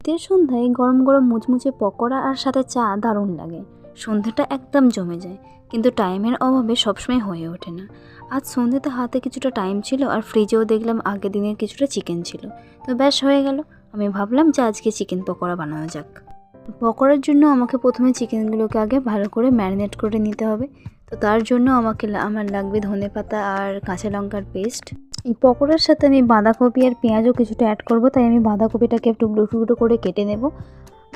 শীতের সন্ধ্যায় গরম গরম মুচমুচে পকোড়া আর সাথে চা দারুণ লাগে। সন্ধ্যাটা একদম জমে যায়, কিন্তু টাইমের অভাবে সবসময় হয়ে ওঠে না। আজ সন্ধ্যাতে হাতে কিছুটা টাইম ছিল আর ফ্রিজেও দেখলাম আগের দিনের কিছুটা চিকেন ছিল, তো ব্যাস হয়ে গেল। আমি ভাবলাম যে আজকে চিকেন পকোড়া বানানো যাক। পকোড়ার জন্য আমাকে প্রথমে চিকেনগুলোকে আগে ভালো করে ম্যারিনেট করে নিতে হবে। তো তার জন্য আমার লাগবে ধনেপাতা আর কাঁচা লঙ্কার পেস্ট। এই পকোড়ার সাথে আমি বাঁধাকপি আর পেঁয়াজও কিছুটা অ্যাড করব, তাই আমি বাঁধাকপিটাকে টুকরো টুকরো করে কেটে নেব।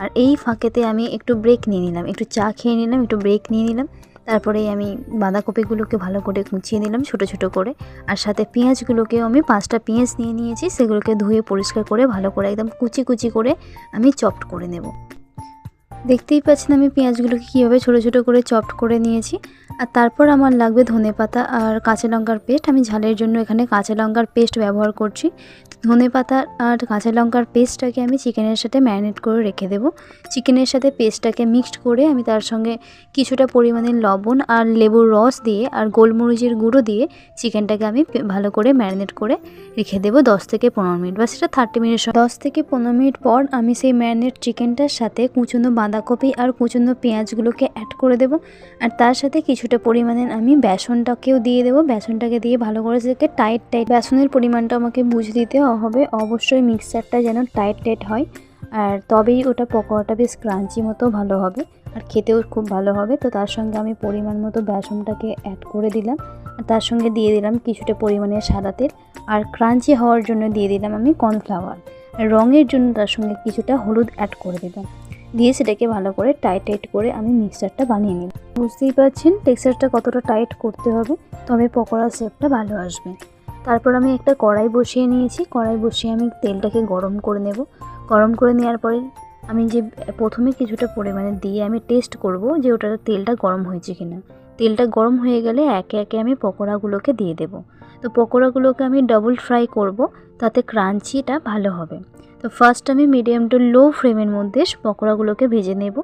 আর এই ফাঁকেতে আমি একটু ব্রেক নিয়ে নিলাম, একটু চা খেয়ে নিলাম, একটু ব্রেক নিয়ে নিলাম। তারপরে আমি বাঁধাকপিগুলোকে ভালো করে কুচিয়ে নিলাম ছোট ছোট করে। আর সাথে পেঁয়াজগুলোকেও আমি 5টা পেঁয়াজ নিয়ে নিয়েছি, সেগুলোকে ধুয়ে পরিষ্কার করে ভালো করে একদম কুচি কুচি করে আমি চপড করে নেব। দেখতেই পাচ্ছেন আমি পেঁয়াজগুলোকে কীভাবে ছোটো ছোটো করে চপড করে নিয়েছি। আর তারপর আমার লাগবে ধনেপাতা আর কাঁচা লঙ্কার পেস্ট। আমি ঝালের জন্য এখানে কাঁচা লঙ্কার পেস্ট ব্যবহার করছি। ধনেপাতা আর কাঁচা লঙ্কার পেস্টটাকে আমি চিকেনের সাথে ম্যারিনেট করে রেখে দেবো। চিকেনের সাথে পেস্টটাকে মিক্সড করে আমি তার সঙ্গে কিছুটা পরিমাণে লবণ আর লেবুর রস দিয়ে আর গোলমরিচের গুঁড়ো দিয়ে চিকেনটাকে আমি ভালো করে ম্যারিনেট করে রেখে দেবো 10 থেকে 15 মিনিট, বা সেটা 30 মিনিট। 10 থেকে 15 মিনিট পর আমি সেই ম্যারিনেট চিকেনটার সাথে কুচনো বাঁধাকপি আর কুচনো পেঁয়াজগুলোকে অ্যাড করে দেবো। আর তার সাথে কিছুটা পরিমাণে আমি বেসনটাকেও দিয়ে দেবো। বেসনটাকে দিয়ে ভালো করে সেটাকে টাইট বেসনের পরিমাণটা আমাকে বুঝে দিতে হবে। অবশ্যই মিক্সচারটা যেন টাইট হয়, আর তবেই ওটা পকোড়াটা বেশ ক্রাঞ্চি মতো ভালো হবে আর খেতেও খুব ভালো হবে। তো তার সঙ্গে আমি পরিমাণ মতো বেসনটাকে অ্যাড করে দিলাম। আর তার সঙ্গে দিয়ে দিলাম কিছুটা পরিমাণে সাদা তেল, আর ক্রাঞ্চি হওয়ার জন্য দিয়ে দিলাম আমি কর্নফ্লাওয়ার। রঙের জন্য তার সঙ্গে কিছুটা হলুদ অ্যাড করে দিলাম। দিয়ে সেটাকে ভালো করে টাইট করে আমি মিক্সচারটা বানিয়ে নিই। বুঝতেই পারছেন টেক্সচারটা কতটা টাইট করতে হবে, তবে পকোড়ার শেপটা ভালো আসবে। তারপর আমি একটা কড়াই বসিয়ে নিয়েছি। কড়াই বসিয়ে আমি তেলটাকে গরম করে নেব। গরম করে নেওয়ার পরে আমি যে প্রথমে কিছুটা পরিমাণে দিয়ে আমি টেস্ট করব যে ওটার তেলটা গরম হয়েছে কিনা। তেলটা গরম হয়ে গেলে একে একে আমি পকোড়াগুলোকে দিয়ে দেব। তো পকোড়াগুলোকে আমি ডাবল ফ্রাই করব, তাতে ক্রাঞ্চিটা ভালো হবে। তো ফার্স্ট আমি মিডিয়াম টু লো ফ্লেমের মধ্যে পকোড়াগুলোকে ভেজে নেব।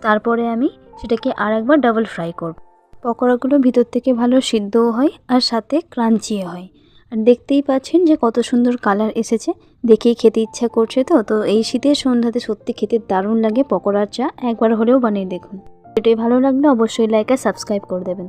তারপরে আমি সেটাকে আরেকবার ডাবল ফ্রাই করব। পকোড়াগুলো ভিতর থেকে ভালো সিদ্ধও হয় আর সাথে ক্রাঞ্চিও হয়। আর দেখতেই পাচ্ছেন যে কত সুন্দর কালার এসেছে, দেখেই খেতে ইচ্ছা করছে। তো এই শীতের সন্ধ্যাতে সত্যি খেতে দারুণ লাগে পকোড়ার চা। একবার হলেও বানিয়ে দেখুন। ভিডিওটি ভালো লাগলে অবশ্যই লাইক আর সাবস্ক্রাইব করে দেবেন।